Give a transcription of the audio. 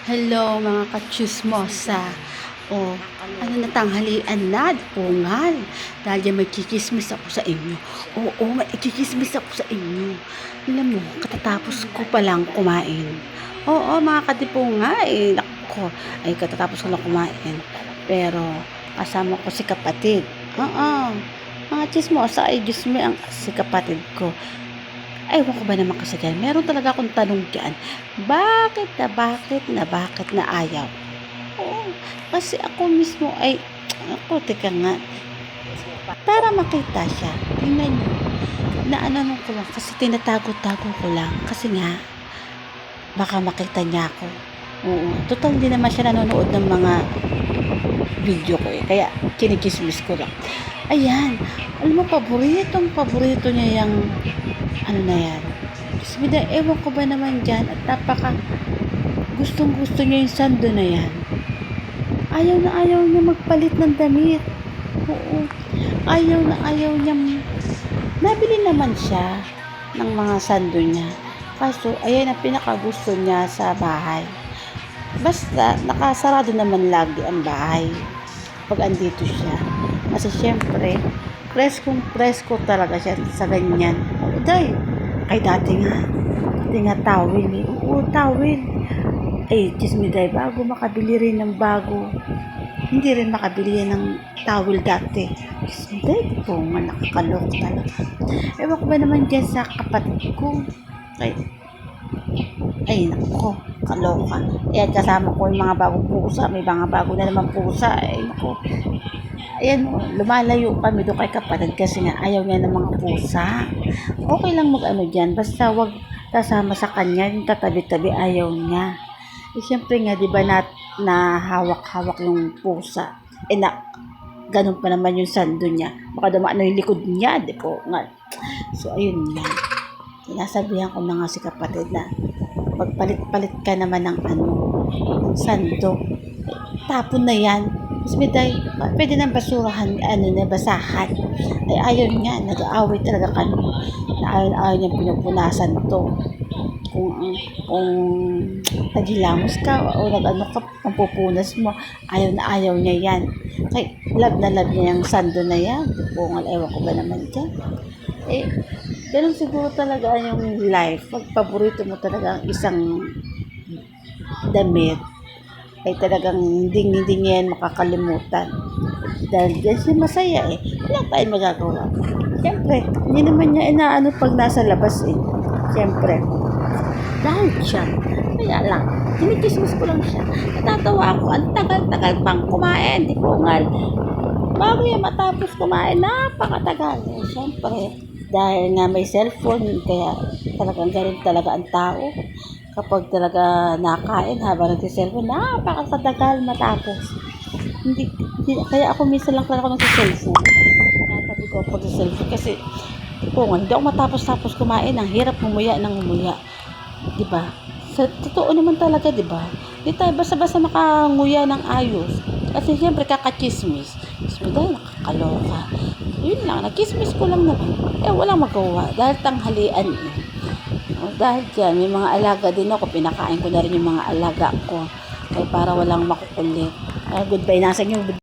Hello mga katsismosa. O, ano na tanghalian na, pungal. Dahil yan may chichismis ako sa inyo. Oo, may chichismis ako sa inyo. Alam mo, katatapos ko palang kumain. Oo, mga katipungay. Nako, ay katatapos ko lang kumain. Pero, kasama ko si kapatid. Oo, mga chismosa ay Diyos mo ang si kapatid ko. Ewan ko ba naman kasi dyan, meron talaga akong tanong dyan, bakit na ayaw? Oo, kasi ako mismo ay, ako, teka nga, para makita siya, tingnan nyo, naano ko lang, kasi tinatago-tago ko lang, kasi nga, baka makita niya ako. Oo, total hindi naman siya nanonood ng mga video ko kaya kinikismis ko lang. Ayan, alam mo, paborito niya yung ano na yan. Bismillah, ewan ko ba naman dyan at napaka gusto niya yung sando na yan. Ayaw niya magpalit ng damit. Oo, ayaw niya. Nabili naman siya ng mga sando niya. Kaso, ayan ang pinakagusto niya sa bahay. Basta, nakasarado naman lagi ang bahay pag andito siya. Kasi syempre, presko talaga siya sa ganyan. O, dahil, ay dati nga tawil eh. Oo, tawil. Eh, chismiday, bago makabili rin ng bago. Hindi rin makabili ng tawil dati. Chismiday, po nga nakakalok talaga. Ewan ko ba naman dyan sa kapatid ko. Ay nako, kaloka. Ayan, kasama ko yung mga bagong pusa. May mga bago na naman pusa. Ay nako. Ayan, lumalayo kami doon kay kapatid kasi nga ayaw niya ng mga pusa. Okay lang mag-ano dyan. Basta wag kasama sa kanya. Yung tatabi-tabi ayaw niya. Eh, syempre nga, di ba na hawak-hawak yung pusa. Eh, ganun pa naman yung sando niya. Baka dumaan yung likod niya. Di po nga. So, ayun nga. Sinasabihan ko na nga si kapatid na magpalit-palit ka naman ng ng sando. Tapon na yan. Mas pwede nang basurahan, basahan. Ay ayaw niya, nag-aaway talaga kami. Ayaw niya pinupunasan to. Kung naghilamos ka o nag-ano ka, pampupunas mo, ayaw niya yan. Kay love niya yung sando na yan. Pungal, ewan ko ba naman dyan. Eh, ganun siguro talaga yung life. Pag paborito mo talaga ang isang damit, ay talagang hindi niya yan makakalimutan. Dahil dyan siya masaya eh. Wala tayong magagawa. Siyempre, hindi naman niya inaano pag nasa labas eh. Siyempre, dahil siya. Kaya lang, kinikismis ko lang siya. Natatawa ako, ang tagal-tagal pang kumain. Di ko nga, bago yan matapos kumain, napakatagal. Eh, siyempre, dahil nga may cellphone, kaya talagang ganun talaga ang tao. Kapag talaga nakain habang nag-cellphone, napakatagal matapos. Kaya ako minsan lang talaga nag-cellphone. Natabi ko pag cellphone kasi hindi ako matapos kumain. Ang hirap humuya ng humuya. Diba? Sa totoo naman talaga, diba? Di tayo basta-basta makanguya ng ayos. Kasi siyempre kakachismis. So, dahil nakakaloka. Yun lang, nakismis ko lang naman. Eh, walang magawa. Dahil tanghalian eh. Dahil dyan, may mga alaga din ako. Pinakain ko na rin yung mga alaga ko. Kaya para walang makukulit. Goodbye na sa inyo.